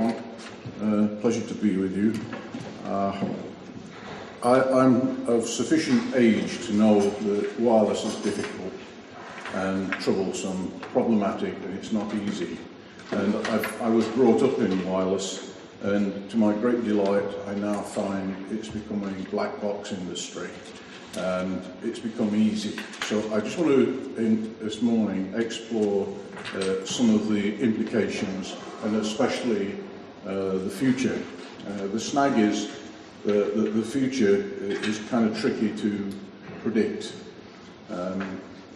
everyone. Pleasure to be with you. I'm of sufficient age to know that wireless is difficult and troublesome, problematic, and it's not easy. And I was brought up in wireless, and to my great delight, I now find it's becoming a black box industry, and it's become easy. So I just want to, this morning, explore some of the implications, and especially the future. The snag is that the future is kind of tricky to predict,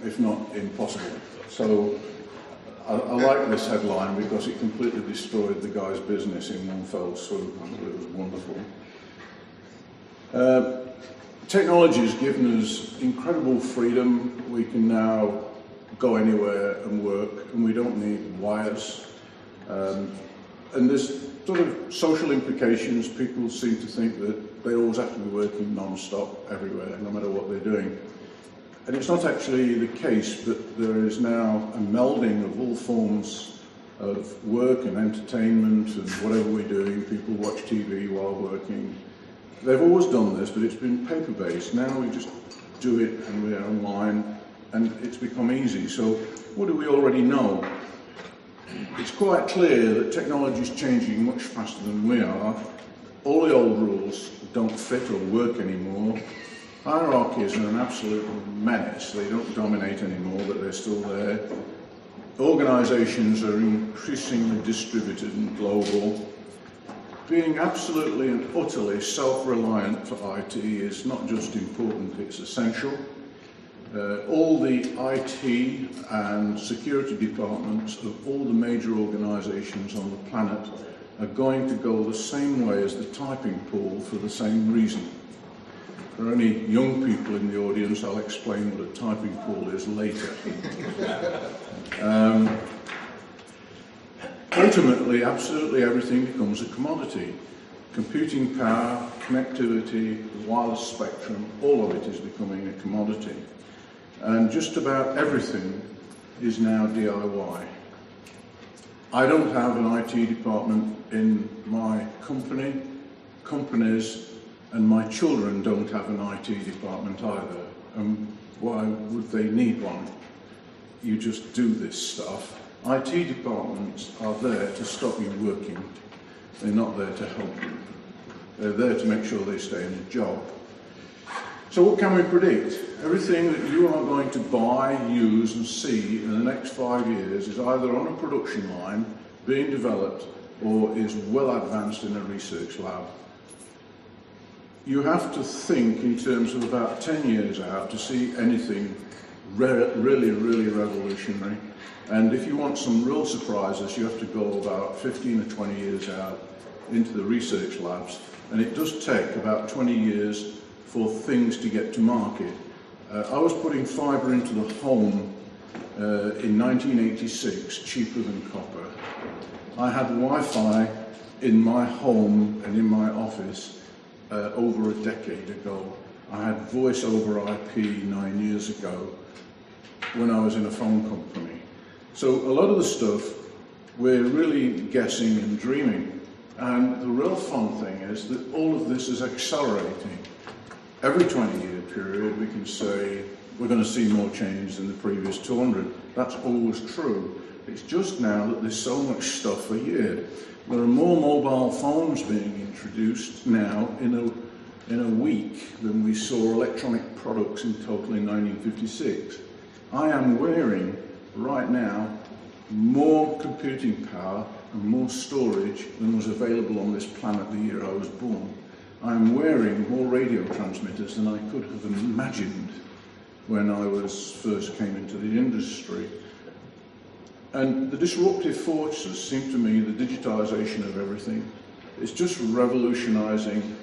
if not impossible. So I like this headline because it completely destroyed the guy's business in one fell swoop. It was wonderful. Technology has given us incredible freedom. We can now go anywhere and work, and we don't need wires. And there's sort of social implications. People seem to think that they always have to be working non-stop everywhere, no matter what they're doing. And it's not actually the case, but there is now a melding of all forms of work and entertainment and whatever we're doing. People watch TV while working. They've always done this, but it's been paper-based. Now we just do it and we're online, and it's become easy. So what do we already know? It's quite clear that technology is changing much faster than we are. All the old rules don't fit or work anymore. Hierarchies are an absolute menace. They don't dominate anymore, but they're still there. Organizations are increasingly distributed and global. Being absolutely and utterly self-reliant for IT is not just important, it's essential. All the IT and security departments of all the major organizations on the planet are going to go the same way as the typing pool for the same reason. For any young people in the audience, I'll explain what a typing pool is later. Ultimately, absolutely everything becomes a commodity. Computing power, connectivity, wireless spectrum, all of it is becoming a commodity. And just about everything is now DIY. I don't have an IT department in my company, companies, and my children don't have an IT department either. And why would they need one? You just do this stuff. IT departments are there to stop you working. They're not there to help you. They're there to make sure they stay in the job. So what can we predict? Everything that you are going to buy, use and see in the next 5 years is either on a production line, being developed, or is well advanced in a research lab. You have to think in terms of about 10 years out to see anything really revolutionary. And if you want some real surprises, you have to go about 15 or 20 years out into the research labs. And it does take about 20 years for things to get to market. I was putting fibre into the home in 1986, cheaper than copper. I had Wi-Fi in my home and in my office over a decade ago. I had voice over IP 9 years ago when I was in a phone company. So a lot of the stuff we're really guessing and dreaming. And the real fun thing is that all of this is accelerating. Every 20-year period we can say we're going to see more change than the previous 200. That's always true. It's just now that there's so much stuff a year. There are more mobile phones being introduced now in a week than we saw electronic products in total in 1956. I am wearing right now more computing power and more storage than was available on this planet the year I was born. I am wearing more radio transmitters than I could have imagined when I first came into the industry. And the disruptive forces seem to me the digitization of everything. It's just revolutionizing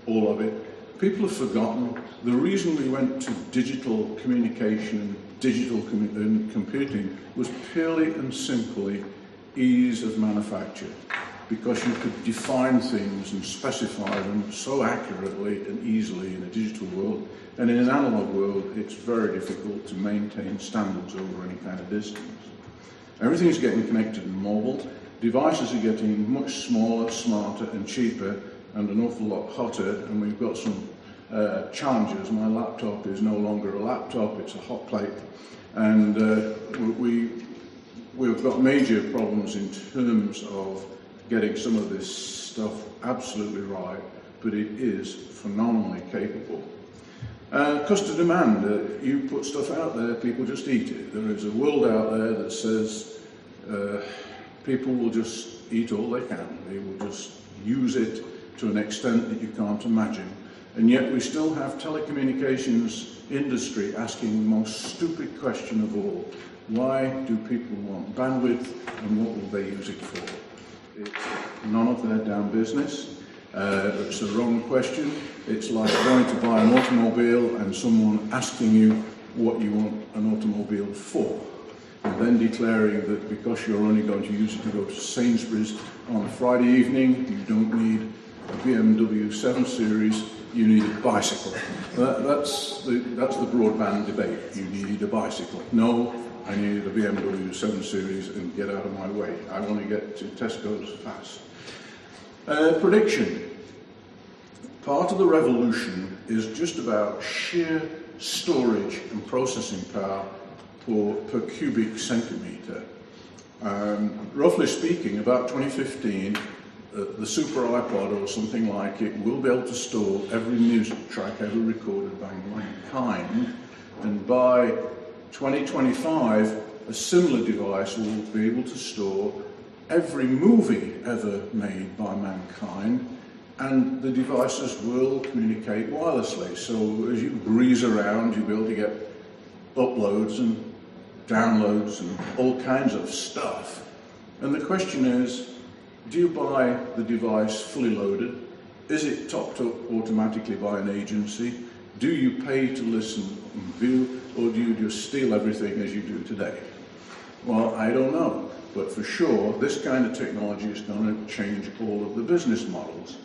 all of it. People have forgotten the reason we went to digital communication and digital computing was purely and simply ease of manufacture, because you could define things and specify them so accurately and easily in a digital world. And in an analog world, it's very difficult to maintain standards over any kind of distance. Everything is getting connected and mobile, devices are getting much smaller, smarter and cheaper and an awful lot hotter, and we've got some challenges. My laptop is no longer a laptop, it's a hot plate, and we've got major problems in terms of getting some of this stuff absolutely right, but it is phenomenally capable. Customer demand, you put stuff out there, people just eat it. There is a world out there that says people will just eat all they can. They will just use it to an extent that you can't imagine. And yet we still have telecommunications industry asking the most stupid question of all. Why do people want bandwidth and what will they use it for? It's none of their damn business. It's the wrong question. It's like going to buy an automobile and someone asking you what you want an automobile for, and then declaring that because you're only going to use it to go to Sainsbury's on a Friday evening, you don't need a BMW 7 Series, you need a bicycle. That's the broadband debate. You need a bicycle. No, I need a BMW 7 Series and get out of my way. I want to get to Tesco's fast. Prediction. Part of the revolution is just about sheer storage and processing power per cubic centimetre. Roughly speaking, about 2015, the Super iPod or something like it will be able to store every music track ever recorded by mankind, and by 2025, a similar device will be able to store every movie ever made by mankind, and the devices will communicate wirelessly. So as you breeze around, you'll be able to get uploads and downloads and all kinds of stuff. And the question is, do you buy the device fully loaded? Is it topped up automatically by an agency? Do you pay to listen and view, or do you just steal everything as you do today? Well, I don't know, but for sure, this kind of technology is going to change all of the business models.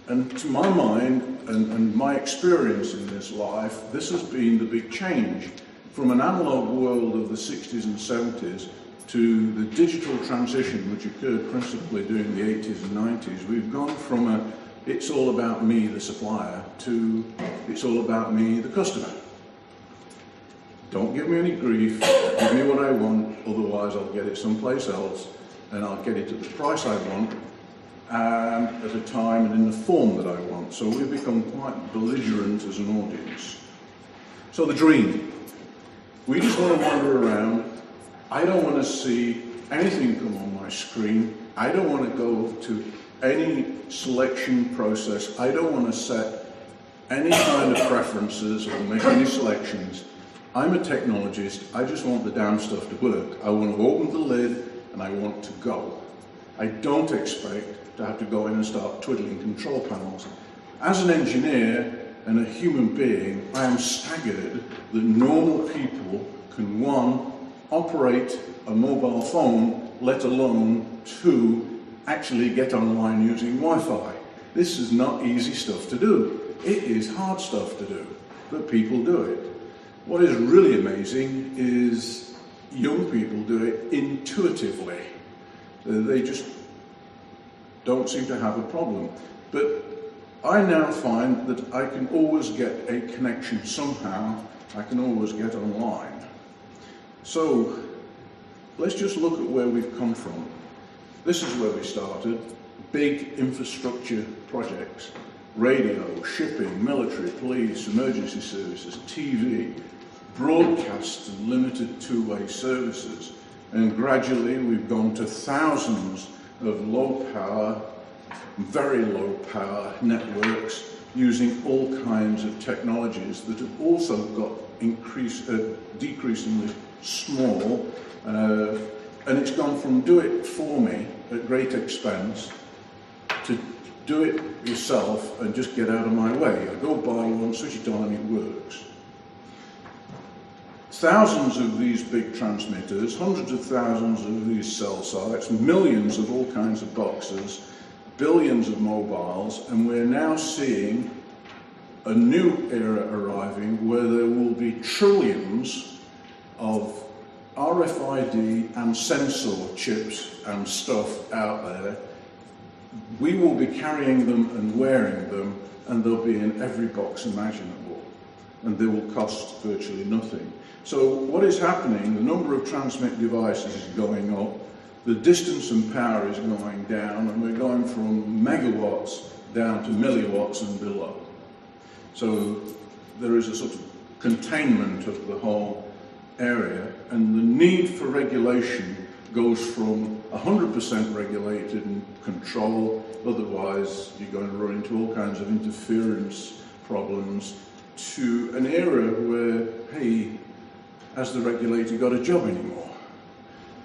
And to my mind, and my experience in this life, this has been the big change. From an analog world of the 60s and 70s to the digital transition, which occurred principally during the 80s and 90s, we've gone from a it's all about me, the supplier, to it's all about me, the customer. Don't give me any grief, give me what I want, otherwise I'll get it someplace else, and I'll get it at the price I want, at a time and in the form that I want. So we've become quite belligerent as an audience. So the dream. We just want to wander around. I don't want to see anything come on my screen. I don't want to go to any selection process. I don't want to set any kind of preferences or make any selections. I'm a technologist. I just want the damn stuff to work. I want to open the lid and I want to go. I don't expect to have to go in and start twiddling control panels. As an engineer and a human being, I am staggered that normal people can, one, operate a mobile phone, let alone two, actually get online using Wi-Fi. This is not easy stuff to do. It is hard stuff to do, but people do it. What is really amazing is young people do it intuitively. They just don't seem to have a problem. But I now find that I can always get a connection somehow. I can always get online. So let's just look at where we've come from. This is where we started. Big infrastructure projects. Radio, shipping, military, police, emergency services, TV, broadcast and limited two-way services. And gradually we've gone to thousands of low-power, very low-power networks using all kinds of technologies that have also got decreasingly small, and it's gone from do it for me at great expense to do it yourself and just get out of my way. I go buy one, switch it on and it works. Thousands of these big transmitters, hundreds of thousands of these cell sites, millions of all kinds of boxes, billions of mobiles, and we're now seeing a new era arriving where there will be trillions of RFID and sensor chips and stuff out there. We will be carrying them and wearing them, and they'll be in every box imaginable, and they will cost virtually nothing. So what is happening, the number of transmit devices is going up, the distance and power is going down, and we're going from megawatts down to milliwatts and below. So there is a sort of containment of the whole area, and the need for regulation goes from 100% regulated and control, otherwise you're going to run into all kinds of interference problems, to an era where, hey, has the regulator got a job anymore?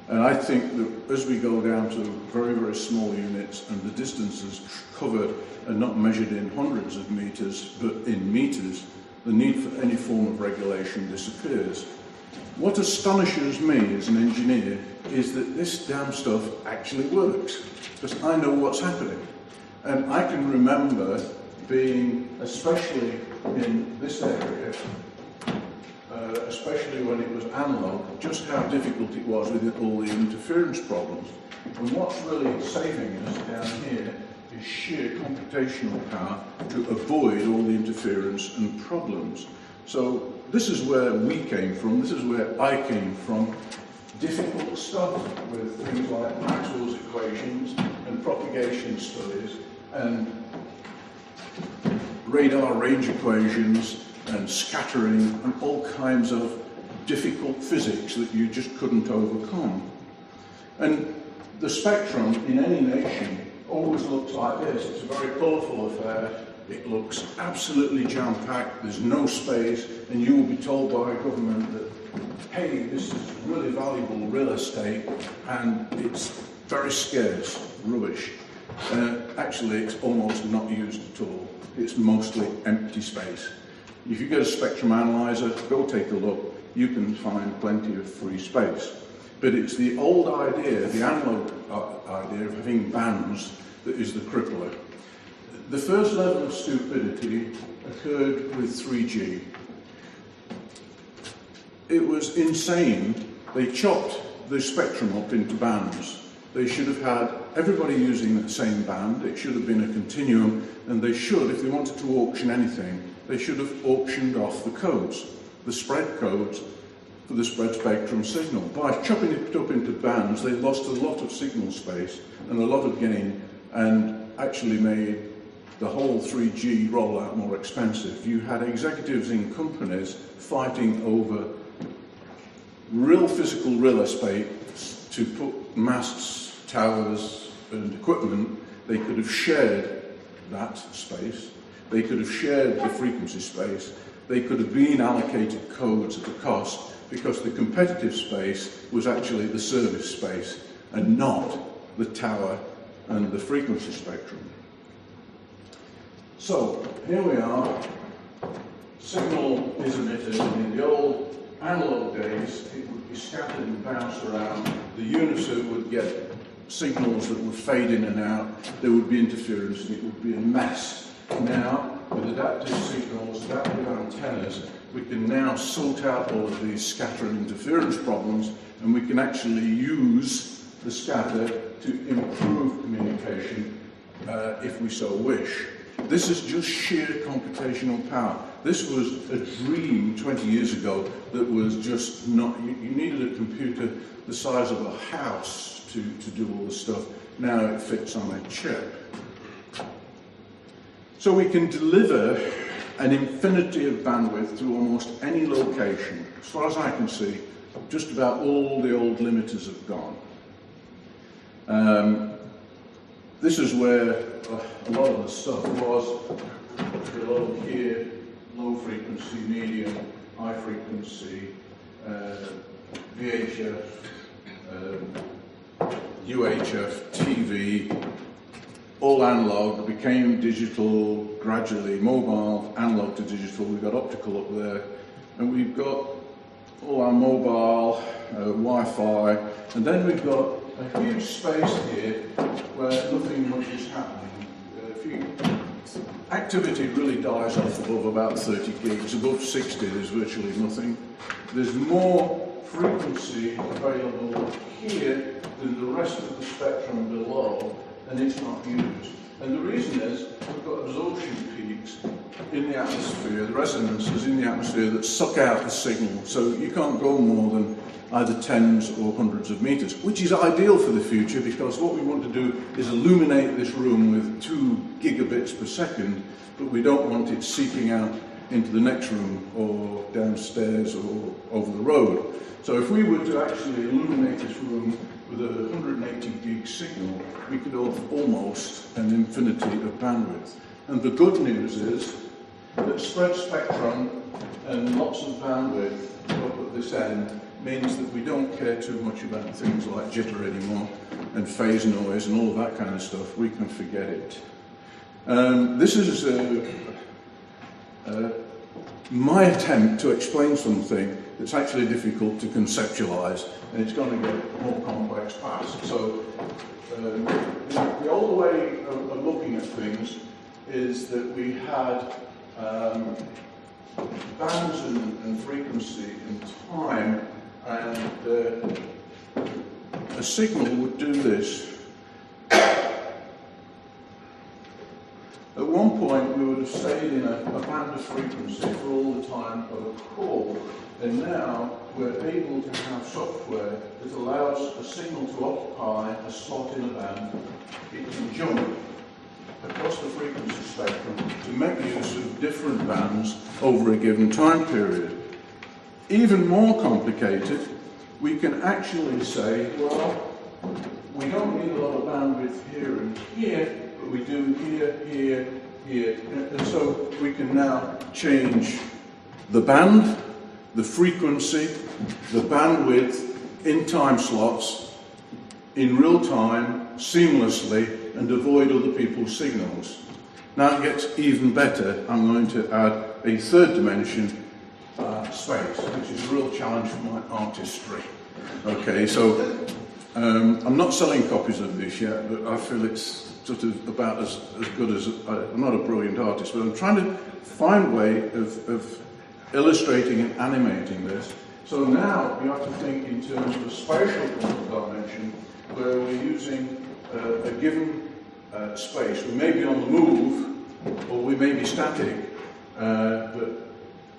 And I think that as we go down to very, very small units and the distances covered are not measured in hundreds of meters, but in meters, the need for any form of regulation disappears. What astonishes me as an engineer is that this damn stuff actually works, because I know what's happening. And I can remember being, especially in this area, especially when it was analog, just how difficult it was with all the interference problems. And what's really saving us down here is sheer computational power to avoid all the interference and problems. So this is where we came from, this is where I came from. Difficult stuff with things like Maxwell's equations and propagation studies and radar range equations and scattering and all kinds of difficult physics that you just couldn't overcome. And the spectrum in any nation always looks like this. It's a very colourful affair. It looks absolutely jam-packed, there's no space, and you will be told by a government that, hey, this is really valuable real estate and it's very scarce, rubbish. Actually, it's almost not used at all. It's mostly empty space. If you get a spectrum analyzer, go take a look, you can find plenty of free space. But it's the old idea, the analog idea of having bands that is the crippler. The first level of stupidity occurred with 3G. It was insane. They chopped the spectrum up into bands. They should have had everybody using the same band. It should have been a continuum, and they should, if they wanted to auction anything, they should have auctioned off the codes, the spread codes for the spread spectrum signal. By chopping it up into bands, they lost a lot of signal space and a lot of gain, and actually made the whole 3G rollout more expensive. You had executives in companies fighting over real physical real estate to put masts, towers and equipment. They could have shared that space. They could have shared the frequency space. They could have been allocated codes at a cost, because the competitive space was actually the service space and not the tower and the frequency spectrum. So here we are. Signal is emitted. In the old analog days, it would be scattered and bounced around. The unison would get signals that would fade in and out. There would be interference and it would be a mess. Now, with adaptive signals, adaptive antennas, we can now sort out all of these scatter and interference problems, and we can actually use the scatter to improve communication if we so wish. This is just sheer computational power. This was a dream 20 years ago that was just not, you needed a computer the size of a house to do all this stuff. Now it fits on a chip. So we can deliver an infinity of bandwidth to almost any location. As far as I can see, just about all the old limiters have gone. This is where a lot of the stuff was below here: low frequency, medium, high frequency, VHF, UHF, TV, all analog, became digital gradually, mobile, analog to digital. We've got optical up there, and we've got all our mobile, Wi-Fi, and then we've got a huge space here where nothing much is happening. Activity really dies off above about 30 gigs. Above 60 there's virtually nothing. There's more frequency available here than the rest of the spectrum below, and it's not used. And the reason is we've got absorption peaks in the atmosphere, the resonances in the atmosphere that suck out the signal. So you can't go more than either tens or hundreds of meters, which is ideal for the future, because what we want to do is illuminate this room with 2 gigabits per second, but we don't want it seeping out into the next room or downstairs or over the road. So if we were to actually illuminate this room with a 180 gig signal, we could have almost an infinity of bandwidth. And the good news is that spread spectrum and lots of bandwidth up at this end means that we don't care too much about things like jitter anymore and phase noise and all of that kind of stuff. We can forget it. This is my attempt to explain something that's actually difficult to conceptualize, and it's going to get more complex fast. So the old way of looking at things is that we had bands and frequency and time, and a signal would do this. At one point, we would have stayed in a band of frequency for all the time of a call, and now we're able to have software that allows a signal to occupy a slot in a band. It can jump across the frequency spectrum to make use of different bands over a given time period. Even more complicated, we can actually say, well, we don't need a lot of bandwidth here and here, but we do here, here, here. And so we can now change the band, the frequency, the bandwidth in time slots in real time, seamlessly, and avoid other people's signals. Now it gets even better. I'm going to add a third dimension, space, which is a real challenge for my artistry. Okay, so I'm not selling copies of this yet, but I feel it's sort of about as good as, I'm not a brilliant artist, but I'm trying to find a way of illustrating and animating this. So now you have to think in terms of a spatial dimension, where we're using a given space. We may be on the move, or we may be static, but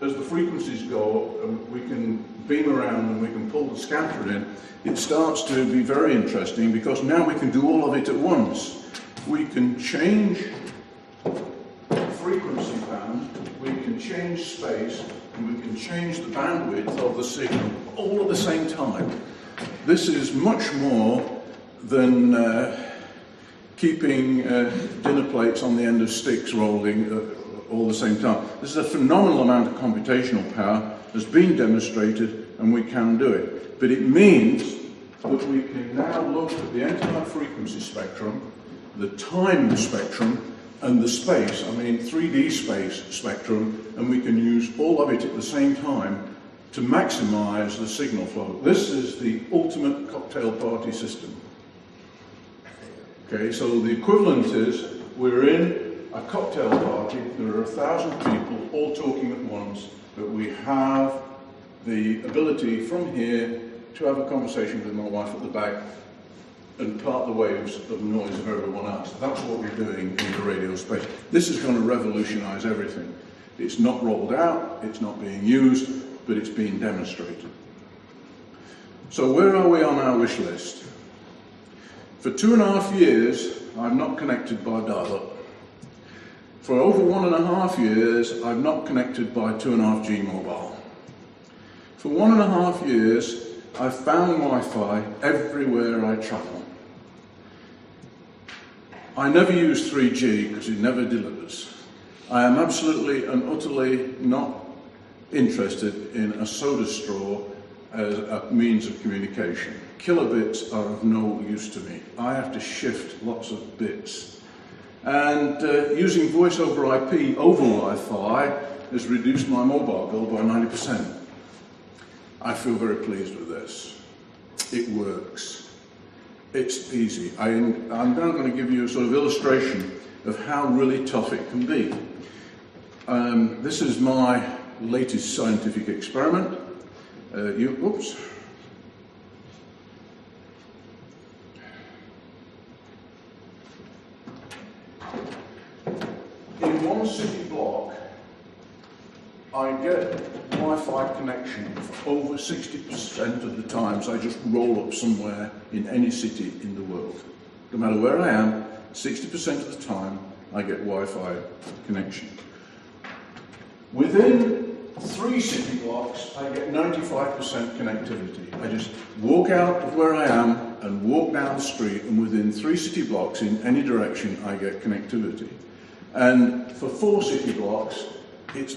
as the frequencies go, we can beam around and we can pull the scatter in. It starts to be very interesting, because now we can do all of it at once. We can change frequency band, we can change space, and we can change the bandwidth of the signal all at the same time. This is much more than keeping dinner plates on the end of sticks rolling all at the same time. This is a phenomenal amount of computational power that's been demonstrated, and we can do it. But it means that we can now look at the entire frequency spectrum, the time spectrum, and the space, 3D space spectrum, and we can use all of it at the same time to maximize the signal flow. This is the ultimate cocktail party system. Okay, so the equivalent is we're in a cocktail party, there are 1,000 people all talking at once, but we have the ability from here to have a conversation with my wife at the back and part the waves of noise of everyone else. That's what we're doing in the radio space. This is going to revolutionize everything. It's not rolled out, it's not being used, but it's being demonstrated. So where are we on our wish list? For 2.5 years, I'm not connected by dial-up. For over 1.5 years, I've not connected by 2.5G mobile. For 1.5 years, I've found Wi-Fi everywhere I travel. I never use 3G because it never delivers. I am absolutely and utterly not interested in a soda straw as a means of communication. Kilobits are of no use to me. I have to shift lots of bits. And using voice over IP over Wi-Fi has reduced my mobile bill by 90%. I feel very pleased with this. It works. It's easy. I'm now going to give you a sort of illustration of how really tough it can be. This is my latest scientific experiment. one city block, I get Wi-Fi connection for over 60% of the times I just roll up somewhere in any city in the world. No matter where I am, 60% of the time I get Wi-Fi connection. Within 3 city blocks, I get 95% connectivity. I just walk out of where I am and walk down the street, and within 3 city blocks in any direction, I get connectivity. And for 4 city blocks, it's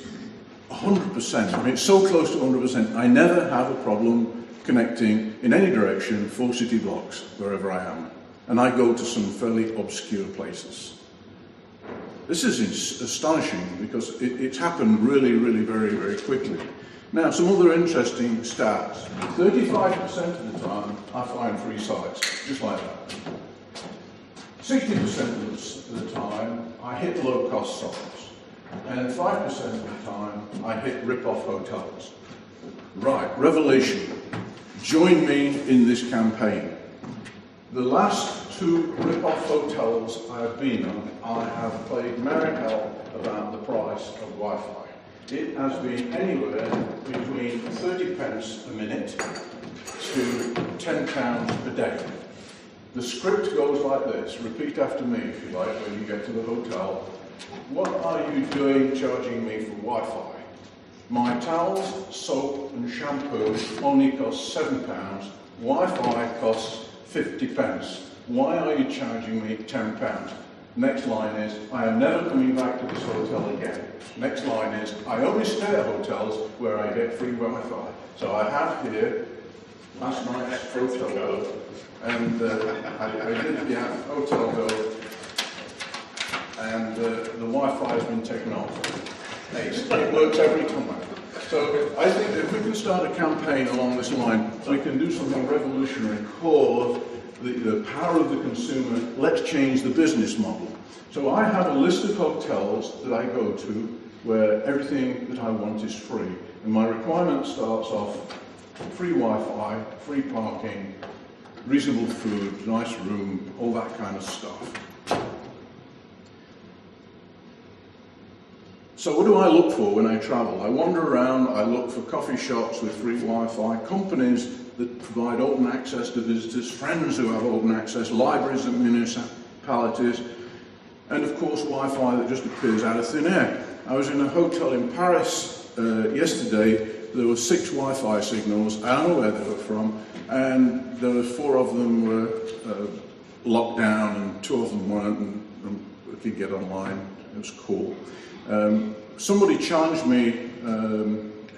100%. I mean, it's so close to 100%. I never have a problem connecting in any direction 4 city blocks, wherever I am. And I go to some fairly obscure places. This is astonishing because it's happened really, really very, very quickly. Now, some other interesting stats. 35% of the time, I find free sites, just like that. 60% of the time, I hit low-cost sites. And 5% of the time, I hit rip-off hotels. Right, revelation. Join me in this campaign. The last 2 rip-off hotels I have been on, I have played merry hell about the price of Wi-Fi. It has been anywhere between 30 pence a minute to £10 a day. The script goes like this. Repeat after me, if you like, when you get to the hotel. What are you doing charging me for Wi-Fi? My towels, soap and shampoo only cost £7. Wi-Fi costs 50 pence. Why are you charging me £10? Next line is, I am never coming back to this hotel again. Next line is, I only stay at hotels where I get free Wi-Fi. So I have here last night's hotel bill, and I did the hotel bill, and the Wi-Fi has been taken off. It works every time. So I think if we can start a campaign along this line, we can do something revolutionary called the power of the consumer. Let's change the business model. So I have a list of hotels that I go to where everything that I want is free. And my requirement starts off free Wi-Fi, free parking, reasonable food, nice room, all that kind of stuff. So what do I look for when I travel? I wander around, I look for coffee shops with free Wi-Fi, companies that provide open access to visitors, friends who have open access, libraries and municipalities, and of course Wi-Fi that just appears out of thin air. I was in a hotel in Paris yesterday. There were 6 Wi-Fi signals. I don't know where they were from, and there were 4 of them were locked down, and 2 of them weren't, and we could get online. It was cool. Somebody challenged me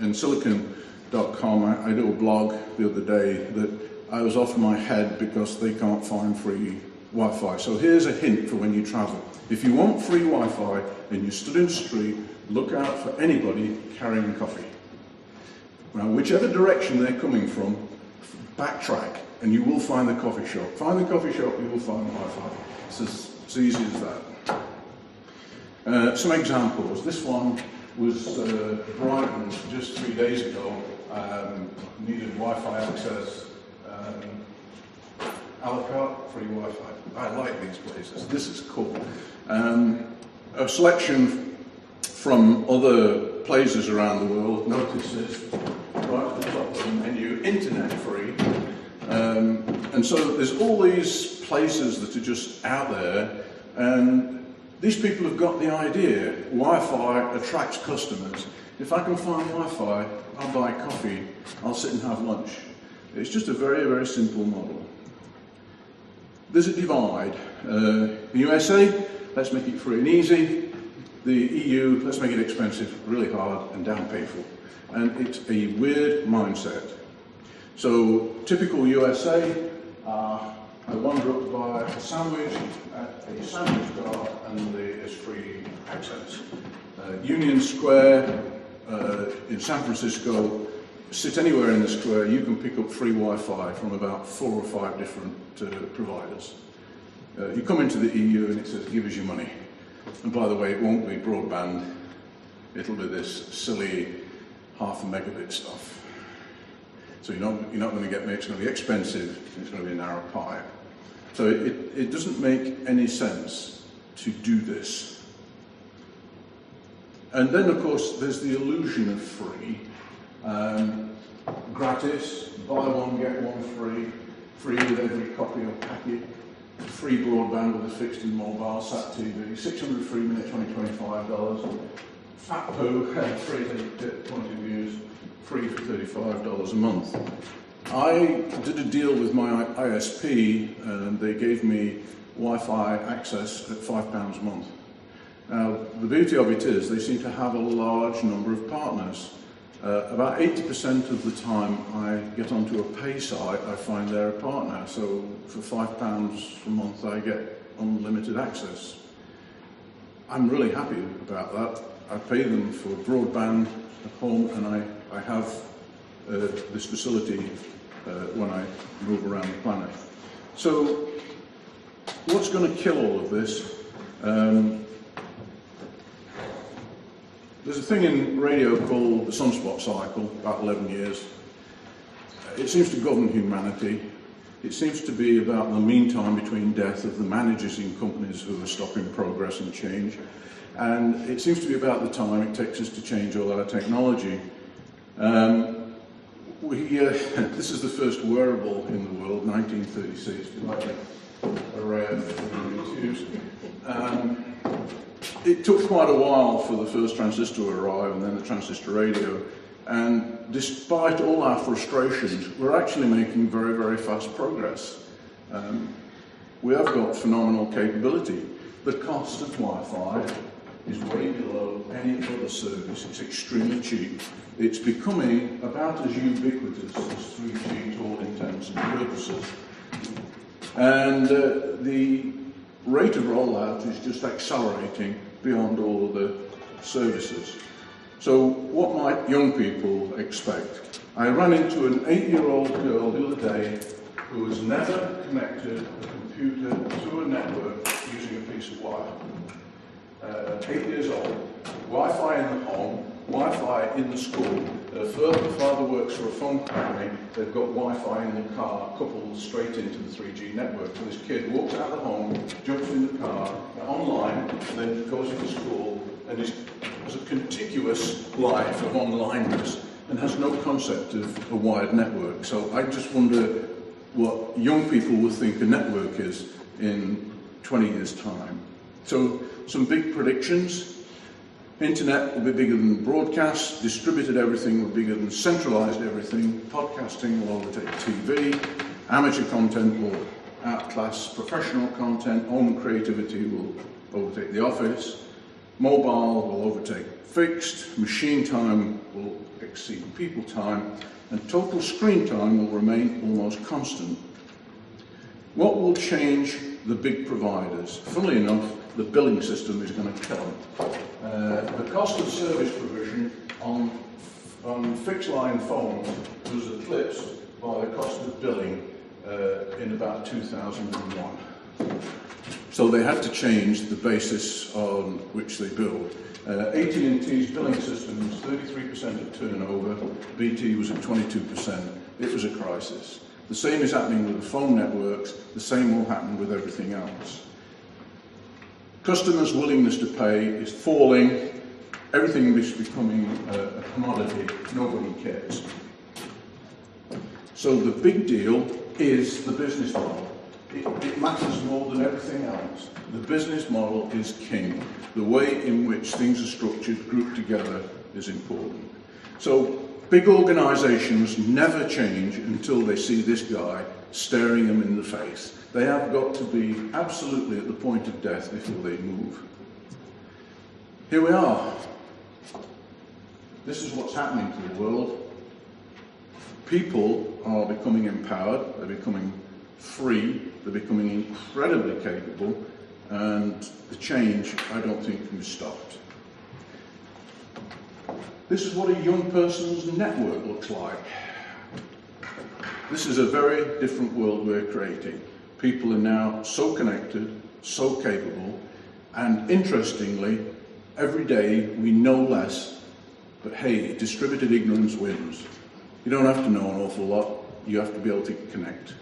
in Silicon.com. I did a blog the other day that I was off my head because they can't find free Wi-Fi. So here's a hint for when you travel. If you want free Wi-Fi and you stood in the street, look out for anybody carrying coffee. Now, whichever direction they're coming from, backtrack and you will find the coffee shop. Find the coffee shop, you will find Wi-Fi. It's as easy as that. Some examples. This one was Brighton just 3 days ago. Needed Wi-Fi access, a la carte, free Wi-Fi. I like these places. This is cool. A selection from other places around the world. Notice this, right at the top of the menu, internet free. And so there's all these places that are just out there, and these people have got the idea. Wi-Fi attracts customers. If I can find Wi-Fi, I'll buy coffee, I'll sit and have lunch. It's just a very, very simple model. There's a divide. The USA, let's make it free and easy. The EU, let's make it expensive, really hard, and damn painful. And it's a weird mindset. So, typical USA, I wander up to buy a sandwich at a sandwich bar, and there's free access. Union Square in San Francisco, sit anywhere in the square, you can pick up free Wi-Fi from about 4 or 5 different providers. You come into the EU and it says, give us your money. And by the way, it won't be broadband, it'll be this silly 0.5 megabit stuff. So you're not going to get me, it's going to be expensive, it's going to be a narrow pipe. So it doesn't make any sense to do this. And then, of course, there's the illusion of free. Gratis, buy one, get one free, free with every copy or packet, free broadband with a fixed and mobile, sat TV, 600 free minutes, only $25, fat poo, free to 20 views, free for $35 a month. I did a deal with my ISP and they gave me Wi-Fi access at £5 a month. Now, the beauty of it is they seem to have a large number of partners. About 80% of the time I get onto a pay site, I find they're a partner. So for £5 a month, I get unlimited access. I'm really happy about that. I pay them for broadband at home, and I have this facility when I move around the planet. So what's going to kill all of this? There's a thing in radio called the sunspot cycle, about 11 years. It seems to govern humanity. It seems to be about the meantime between death of the managers in companies who are stopping progress and change. And it seems to be about the time it takes us to change all our technology. This is the first wearable in the world, 1936, like a rare thing. It took quite a while for the first transistor to arrive, and then the transistor radio. And despite all our frustrations, we're actually making very, very fast progress. We have got phenomenal capability. The cost of Wi-Fi is way below any other service. It's extremely cheap. It's becoming about as ubiquitous as 3G to all intents and purposes. And the rate of rollout is just accelerating beyond all of the services. So what might young people expect? I ran into an 8-year-old girl the other day who has never connected a computer to a network using a piece of wire. 8 years old, Wi-Fi in the home, Wi-Fi in the school. Her father works for a phone company. They've got Wi-Fi in the car coupled straight into the 3G network. So this kid walks out of the home, jumps in the car, online, and then goes into school, and has a contiguous life of onlineness and has no concept of a wired network. So I just wonder what young people will think a network is in 20 years' time. So some big predictions. Internet will be bigger than broadcast, distributed everything will be bigger than centralized everything, podcasting will overtake TV, amateur content will outclass professional content, home creativity will overtake the office, mobile will overtake fixed, machine time will exceed people time, and total screen time will remain almost constant. What will change the big providers? Funnily enough, the billing system is going to kill them. The cost of service provision on fixed line phones was eclipsed by the cost of billing in about 2001. So they had to change the basis on which they billed. AT&T's billing system was 33% of turnover, BT was at 22%. It was a crisis. The same is happening with the phone networks, the same will happen with everything else. Customers' willingness to pay is falling, everything is becoming a commodity, nobody cares. So the big deal is the business model. It matters more than everything else. The business model is king. The way in which things are structured, grouped together, is important. So big organizations never change until they see this guy staring them in the face. They have got to be absolutely at the point of death before they move. Here we are. This is what's happening to the world. People are becoming empowered, they're becoming free, they're becoming incredibly capable, and the change, I don't think, can be stopped. This is what a young person's network looks like. This is a very different world we're creating. People are now so connected, so capable, and interestingly, every day we know less, but hey, distributed ignorance wins. You don't have to know an awful lot, you have to be able to connect.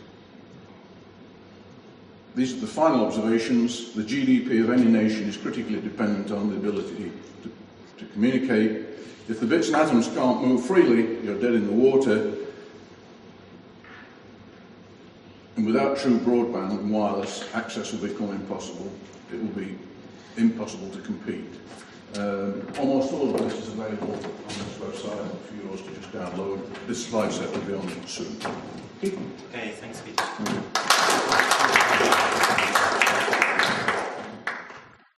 These are the final observations. The GDP of any nation is critically dependent on the ability to communicate. If the bits and atoms can't move freely, you're dead in the water. And without true broadband and wireless, access will become impossible. It will be impossible to compete. Almost all of this is available on this website for yours to just download. This slide set will be on soon. Okay, thanks, Peter.